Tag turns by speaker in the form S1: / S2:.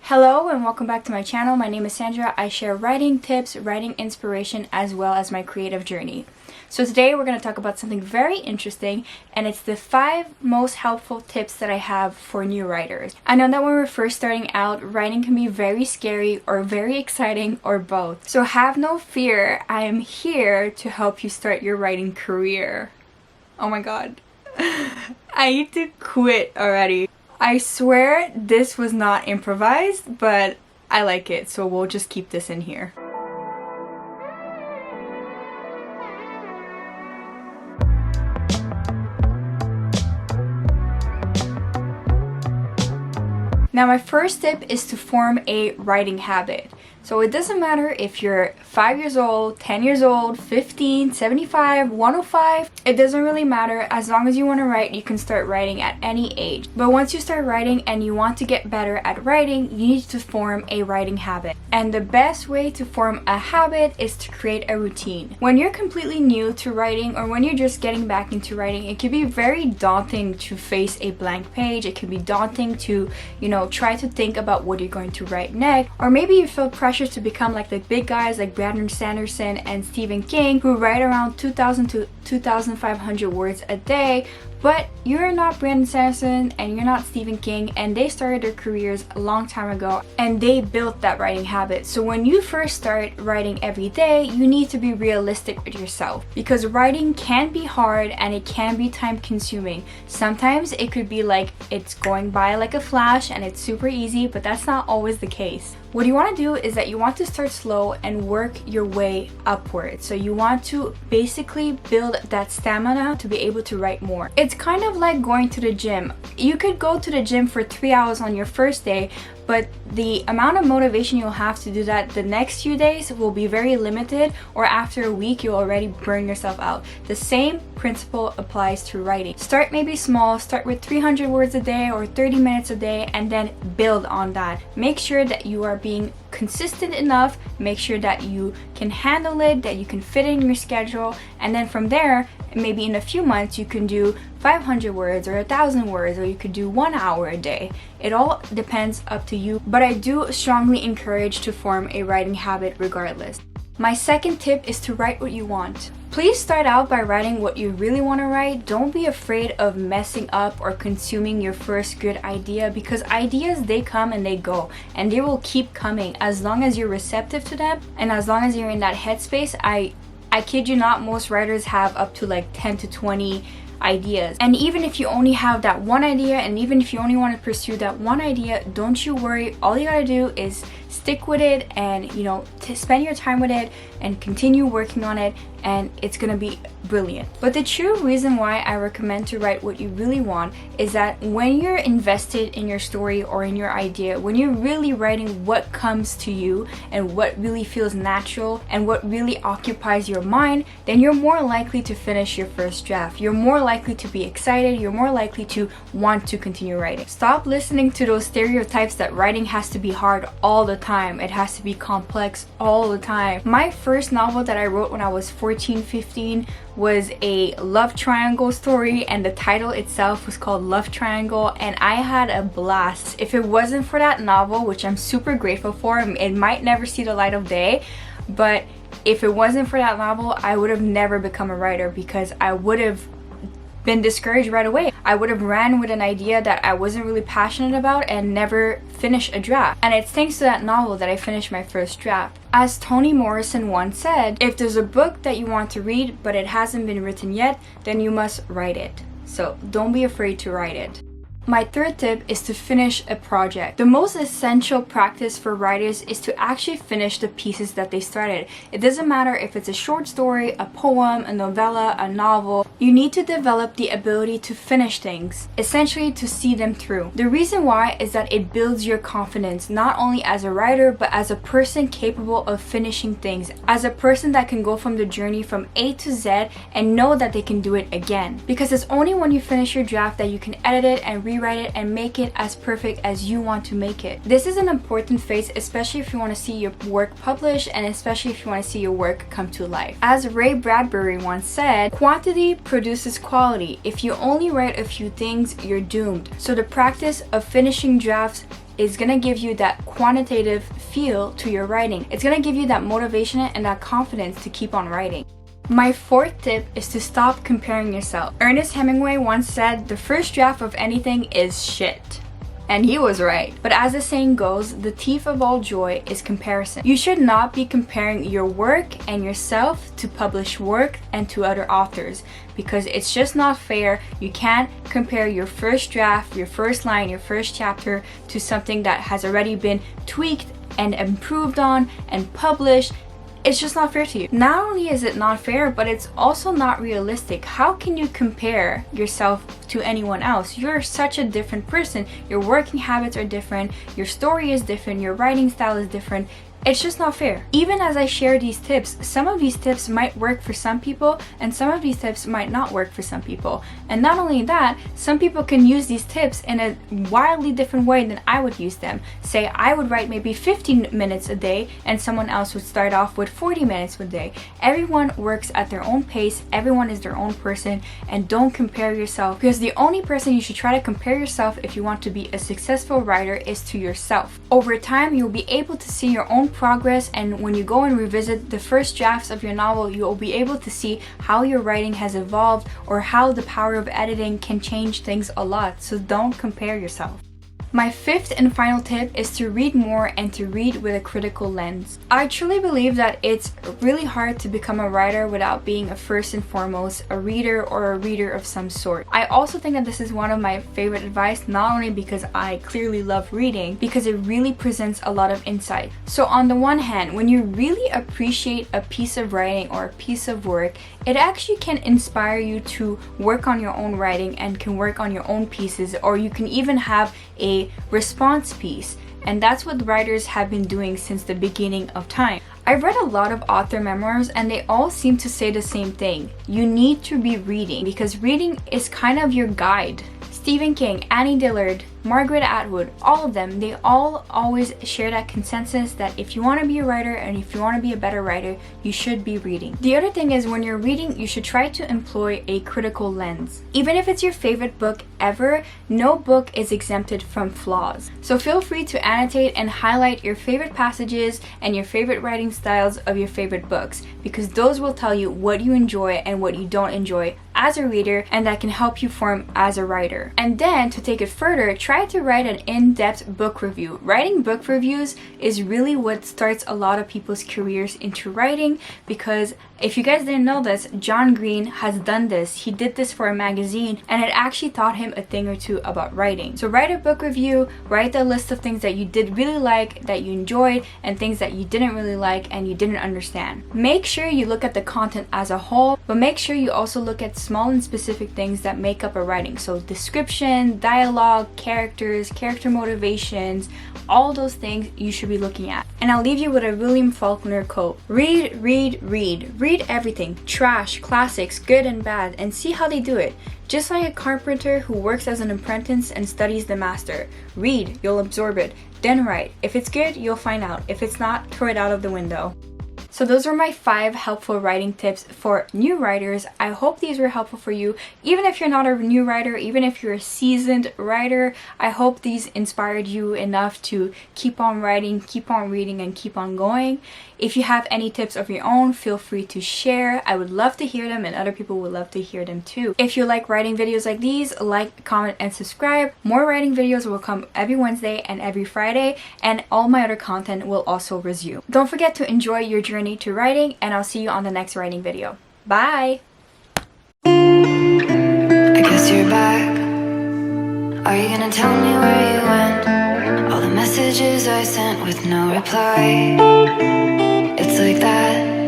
S1: Hello and welcome back to my channel. My name is Sandra. I share writing tips, writing inspiration, as well as my creative journey. So today we're going to talk about something very interesting, and it's the 5 most helpful tips that I have for new writers. I know that when we're first starting out, writing can be very scary or very exciting or both. So have no fear. I am here to help you start your writing career. Oh my god. I need to quit already. I swear this was not improvised, but I like it, so we'll just keep this in here. Now my first tip is to form a writing habit. So it doesn't matter if you're 5 years old, 10 years old, 15, 75, 105. It doesn't really matter. As long as you want to write, you can start writing at any age. But once you start writing and you want to get better at writing, you need to form a writing habit. And the best way to form a habit is to create a routine. When you're completely new to writing, or when you're just getting back into writing, it can be very daunting to face a blank page. It can be daunting to, try to think about what you're going to write next. Or maybe you feel pressure to become like the big guys like Brandon Sanderson and Stephen King, who write around 2,000 to 2,500 words a day. But you're not Brandon Sanderson and you're not Stephen King, and they started their careers a long time ago and they built that writing habit. So when you first start writing every day, you need to be realistic with yourself, because writing can be hard and it can be time consuming. Sometimes it could be like it's going by like a flash and it's super easy, but that's not always the case. What you want to do is that you want to start slow and work your way upward. So you want to basically build that stamina to be able to write more. It's kind of like going to the gym. You could go to the gym for 3 hours on your first day, but the amount of motivation you'll have to do that the next few days will be very limited, or after a week you'll already burn yourself out. The same principle applies to writing. Start maybe small, start with 300 words a day or 30 minutes a day, and then build on that. Make sure that you are being consistent enough, make sure that you can handle it, that you can fit in your schedule, and then from there, maybe in a few months you can do 500 words or 1,000 words, or you could do 1 hour a day. It all depends up to you, but I do strongly encourage to form a writing habit regardless. My second tip is to write what you want. Please start out by writing what you really want to write. Don't be afraid of messing up or consuming your first good idea, because ideas, they come and they go, and they will keep coming as long as you're receptive to them and as long as you're in that headspace. I kid you not, most writers have up to like 10 to 20 ideas, and even if you only have that one idea, and even if you only want to pursue that one idea, don't you worry. All you gotta do is stick with it and to spend your time with it and continue working on it, and it's gonna be brilliant. But the true reason why I recommend to write what you really want is that when you're invested in your story or in your idea, when you're really writing what comes to you and what really feels natural and what really occupies your mind, then you're more likely to finish your first draft. You're more likely to be excited. You're more likely to want to continue writing. Stop listening to those stereotypes that writing has to be hard all the time. It has to be complex all the time. My first novel that I wrote when I was 14, 15 was a love triangle story, and the title itself was called Love Triangle, and I had a blast. If it wasn't for that novel, which I'm super grateful for, it might never see the light of day, but if it wasn't for that novel, I would have never become a writer, because I would have been discouraged right away. I would have ran with an idea that I wasn't really passionate about and never finished a draft. And it's thanks to that novel that I finished my first draft. As Toni Morrison once said, if there's a book that you want to read but it hasn't been written yet, then you must write it. So don't be afraid to write it. My third tip is to finish a project. The most essential practice for writers is to actually finish the pieces that they started. It doesn't matter if it's a short story, a poem, a novella, a novel. You need to develop the ability to finish things, essentially to see them through. The reason why is that it builds your confidence, not only as a writer, but as a person capable of finishing things, as a person that can go from the journey from A to Z and know that they can do it again. Because it's only when you finish your draft that you can edit it and rewrite it and make it as perfect as you want to make it. This is an important phase, especially if you want to see your work published, and especially if you want to see your work come to life. As Ray Bradbury once said, quantity produces quality. If you only write a few things, you're doomed. So the practice of finishing drafts is gonna give you that quantitative feel to your writing. It's gonna give you that motivation and that confidence to keep on writing. My fourth tip is to stop comparing yourself. Ernest Hemingway once said, "The first draft of anything is shit." And he was right. But as the saying goes, the thief of all joy is comparison. You should not be comparing your work and yourself to published work and to other authors, because it's just not fair. You can't compare your first draft, your first line, your first chapter to something that has already been tweaked and improved on and published. It's just not fair to you. Not only is it not fair, but it's also not realistic. How can you compare yourself to anyone else? You're such a different person. Your working habits are different, your story is different, your writing style is different. It's just not fair. Even as I share these tips, some of these tips might work for some people and some of these tips might not work for some people. And not only that, some people can use these tips in a wildly different way than I would use them. Say I would write maybe 15 minutes a day and someone else would start off with 40 minutes a day. Everyone works at their own pace, everyone is their own person, and don't compare yourself, because the only person you should try to compare yourself if you want to be a successful writer is to yourself. Over time, you'll be able to see your own progress, and when you go and revisit the first drafts of your novel, you'll be able to see how your writing has evolved or how the power of editing can change things a lot. So don't compare yourself. My fifth and final tip is to read more and to read with a critical lens. I truly believe that it's really hard to become a writer without being first and foremost a reader or a reader of some sort. I also think that this is one of my favorite advice, not only because I clearly love reading, because it really presents a lot of insight. So on the one hand, when you really appreciate a piece of writing or a piece of work, it actually can inspire you to work on your own writing and can work on your own pieces, or you can even have a response piece. And that's what writers have been doing since the beginning of time. I've read a lot of author memoirs and they all seem to say the same thing. You need to be reading, because reading is kind of your guide. Stephen King, Annie Dillard, Margaret Atwood, all of them, they all always share that consensus that if you want to be a writer and if you want to be a better writer, you should be reading. The other thing is, when you're reading, you should try to employ a critical lens. Even if it's your favorite book ever, no book is exempted from flaws. So feel free to annotate and highlight your favorite passages and your favorite writing styles of your favorite books, because those will tell you what you enjoy and what you don't enjoy as a reader, and that can help you form as a writer. And then to take it further, try to write an in-depth book review. Writing book reviews is really what starts a lot of people's careers into writing, because if you guys didn't know this, John Green has done this. He did this for a magazine and it actually taught him a thing or two about writing. So write a book review, write a list of things that you did really like, that you enjoyed, and things that you didn't really like and you didn't understand. Make sure you look at the content as a whole, but make sure you also look at small and specific things that make up a writing. So description, dialogue, characters, character motivations, all those things you should be looking at. And I'll leave you with a William Faulkner quote. Read, read, read. Read everything. Trash, classics, good and bad, and see how they do it. Just like a carpenter who works as an apprentice and studies the master. Read, you'll absorb it. Then write. If it's good, you'll find out. If it's not, throw it out of the window. So those were my 5 helpful writing tips for new writers. I hope these were helpful for you. Even if you're not a new writer, even if you're a seasoned writer, I hope these inspired you enough to keep on writing, keep on reading, and keep on going. If you have any tips of your own, feel free to share. I would love to hear them, and other people would love to hear them too. If you like writing videos like these, like, comment, and subscribe. More writing videos will come every Wednesday and every Friday, and all my other content will also resume. Don't forget to enjoy your journey to writing, and I'll see you on the next writing video. Bye! I guess you're back. Are you gonna tell me where you went? All the messages I sent with no reply. It's like that.